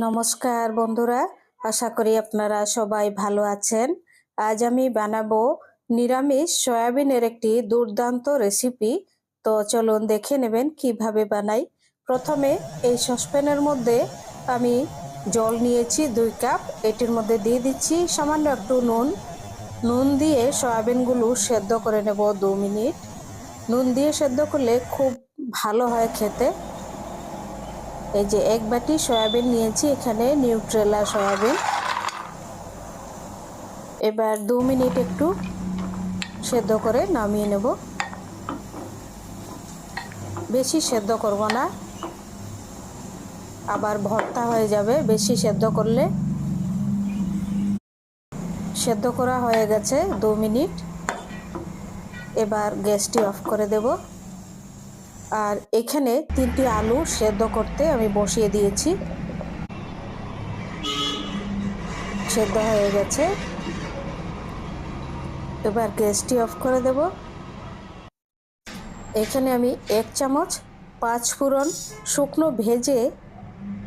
নমস্কার বন্ধুরা, আশা করি আপনারা সবাই ভালো আছেন। আজ আমি বানাবো নিরামিষ সয়াবিনের একটি দুর্দান্ত রেসিপি। তো চলুন দেখে নেবেন কিভাবে বানাই। প্রথমে এই সসপ্যানের মধ্যে আমি জল নিয়েছি 2 কাপ। এটির মধ্যে দিয়ে দিচ্ছি সামান্য একটু নুন দিয়ে সয়াবিনগুলো সেদ্ধ করে নেব 2 মিনিট। নুন দিয়ে সেদ্ধ করলে খুব ভালো হয় খেতে। এই যে 1 বাটি সয়াবিন নিয়েছি, এখানে নিউট্রেলা সয়াবিন। এবার 2 মিনিট একটু সেদ্ধ করে নামিয়ে নেব। বেশি সেদ্ধ করব না, আবার ভর্তা হয়ে যাবে বেশি সেদ্ধ করলে। সেদ্ধ করা হয়ে গেছে 2 মিনিট। এবার গ্যাসটি অফ করে দেব। আর এখানে 3টি আলু সেদ্ধ করতে আমি বসিয়ে দিয়েছি। সেদ্ধ হয়ে গেছে। এবার গ্যাসটি অফ করে দেব। এখানে আমি 1 চামচ 5 ফোড়ন শুকনো ভেজে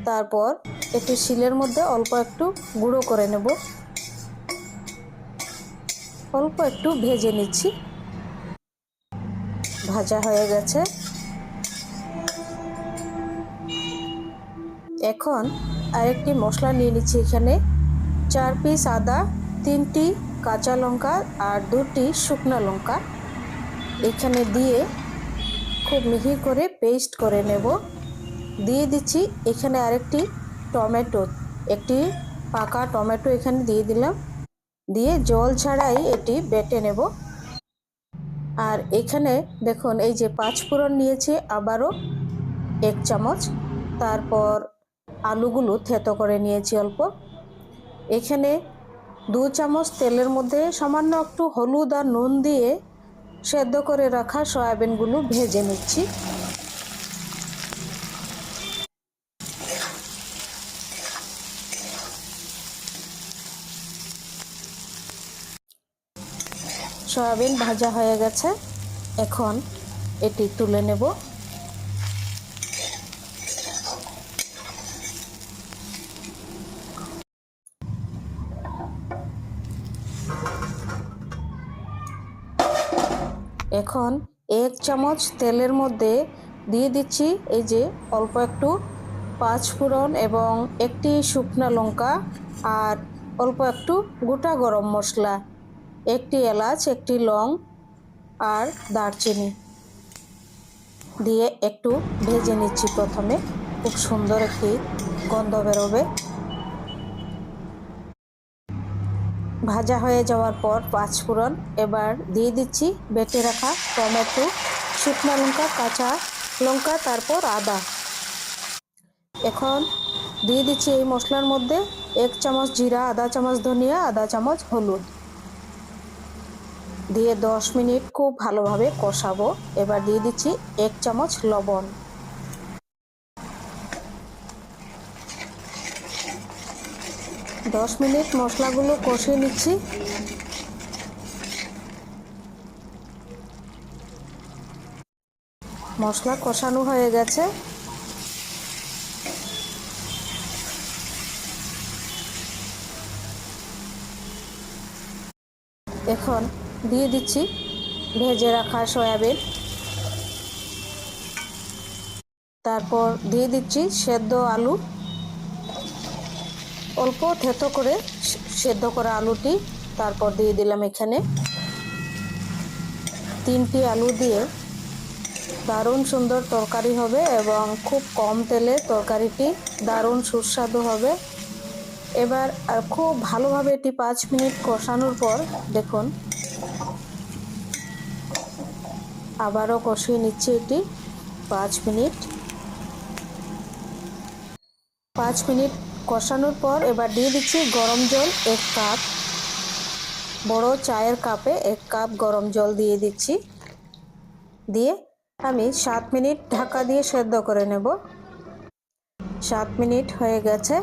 তারপর একটি শিলের মধ্যে অল্প একটু গুঁড়ো করে নেব। অল্প একটু ভেজে নিচ্ছি। ভাজা হয়ে গেছে। এখন আরেকটি মশলা নিয়ে নিচ্ছি। এখানে 4 পিস আদা, 3টি কাঁচা লঙ্কা আর 2টি শুকনো লঙ্কা এখানে দিয়ে খুব মিহি করে পেস্ট করে নেব। দিয়ে দিচ্ছি এখানে আরেকটি টমেটো, একটি পাকা টমেটো এখানে দিয়ে দিলাম। দিয়ে জল ছাড়াই এটি বেটে নেব। আর এখানে দেখুন এই যে 5 ফোড়ন নিয়েছি আবারও 1 চামচ। তারপর আলুগুলো থেতো করে নিয়েছি অল্প। এখানে 2 চামচ তেলের মধ্যে সামান্য একটু হলুদ আর নুন দিয়ে সেদ্ধ করে রাখা সয়াবিনগুলো ভেজে নিচ্ছি। সয়াবিন ভাজা হয়ে গেছে। এখন এটি তুলে নেব। এখন 1 চামচ তেলের মধ্যে দিয়ে দিচ্ছি এই যে অল্প একটু 5 ফোড়ন এবং একটি শুকনো লঙ্কা আর অল্প একটু গোটা গরম মশলা, একটি এলাচ, একটি লং আর দারচিনি দিয়ে একটু ভেজে নিচ্ছি। প্রথমে খুব সুন্দর একটি গন্ধ বেরোবে। ভাজা হয়ে যাওয়ার পর 5 ফোড়ন এবার দিয়ে দিচ্ছি বেটে রাখা টমেটো, শুকনো লঙ্কা, কাঁচা লঙ্কা, তারপর আদা। এখন দিয়ে দিচ্ছি এই মশলার মধ্যে 1 চামচ জিরা, আধা চামচ ধনিয়া, আধা চামচ হলুদ দিয়ে 10 মিনিট খুব ভালোভাবে কষাবো। এবার দিয়ে দিচ্ছি 1 চামচ লবণ। দশ মিনিট মশলাগুলো কষিয়ে নিচ্ছি। মশলা কষানো হয়ে গেছে। এখন দিয়ে দিচ্ছি ভেজে রাখা সয়াবিন। তারপর দিয়ে দিচ্ছি সেদ্ধ আলু, অল্প থেতো করে সেদ্ধ করা আলুটি তারপর দিয়ে দিলাম। এখানে 3টি আলু দিয়ে দারুণ সুন্দর তরকারি হবে এবং খুব কম তেলে তরকারিটি দারুণ সুস্বাদু হবে। এবার খুব ভালোভাবে এটি 5 মিনিট কষানোর পর দেখুন আবারও কষিয়ে নিচ্ছি এটি 5 মিনিট। 5 মিনিট কষানোর পর এবার দিয়ে দিচ্ছি গরম জল 1 কাপ। বড় চায়ের কাপে 1 কাপ গরম জল দিয়ে দিচ্ছি। দিয়ে আমি 7 মিনিট ঢাকা দিয়ে সেদ্ধ করে নেব। 7 মিনিট হয়ে গেছে।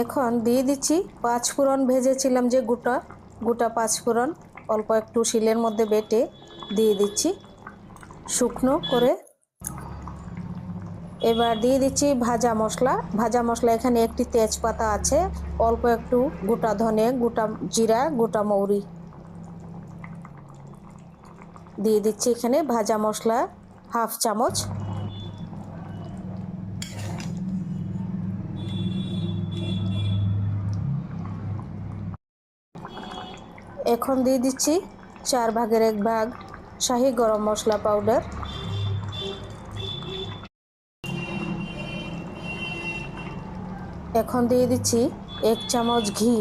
এখন দিয়ে দিচ্ছি 5 ফোড়ন ভেজেছিলাম যে গোটা 5 ফোড়ন অল্প একটু শিলের মধ্যে বেটে দিয়ে দিচ্ছি শুকনো করে। এবার দিয়ে দিচ্ছি ভাজা মশলা। ভাজা মশলা এখানে একটি তেজপাতা আছে, অল্প একটু গোটা ধনে, গোটা জিরা, গোটা মৌরি দিয়ে দিচ্ছি এখানে ভাজা মশলা হাফ চামচ। এখন দিয়ে দিচ্ছি 1/4 শাহি গরম মশলা পাউডার। এখন দিয়ে দিচ্ছি 1 চামচ ঘি।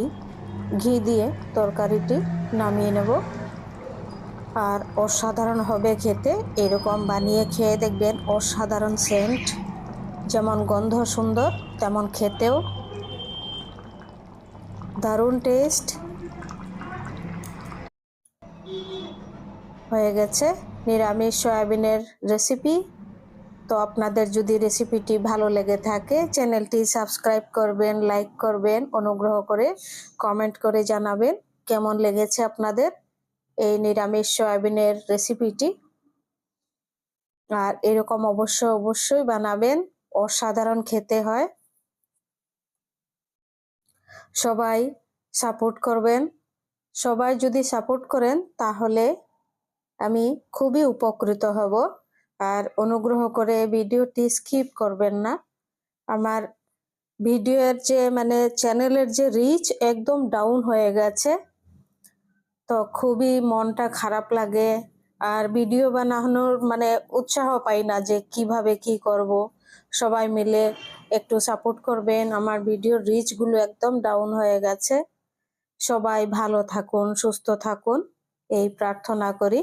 ঘি দিয়ে তরকারিটি নামিয়ে নেব। আর অসাধারণ হবে খেতে, এরকম বানিয়ে খেয়ে দেখবেন, অসাধারণ সেন্ট, যেমন গন্ধ সুন্দর তেমন খেতেও দারুণ টেস্ট। হয়ে গেছে নিরামিষ সয়াবিনের রেসিপি। তো আপনাদের যদি রেসিপিটি ভালো লেগে থাকে চ্যানেলটি সাবস্ক্রাইব করবেন, লাইক করবেন, অনুগ্রহ করে কমেন্ট করে জানাবেন কেমন লেগেছে আপনাদের এই নিরামিষ সয়াবিনের রেসিপিটি। আর এরকম অবশ্যই বানাবেন, অসাধারণ খেতে হয়। সবাই সাপোর্ট করবেন। সবাই যদি সাপোর্ট করেন তাহলে আমি খুবই উপকৃত হব। আর অনুগ্রহ করে ভিডিওটি স্কিপ করবেন না। আমার ভিডিওর যে চ্যানেলের যে রিচ একদম ডাউন হয়ে গেছে, তো খুবই মনটা খারাপ লাগে। আর ভিডিও বানানোর উৎসাহ পাই না যে কিভাবে কি করব। সবাই মিলে একটু সাপোর্ট করবেন। আমার ভিডিওর রিচগুলো একদম ডাউন হয়ে গেছে। সবাই ভালো থাকুন, সুস্থ থাকুন এই প্রার্থনা করি।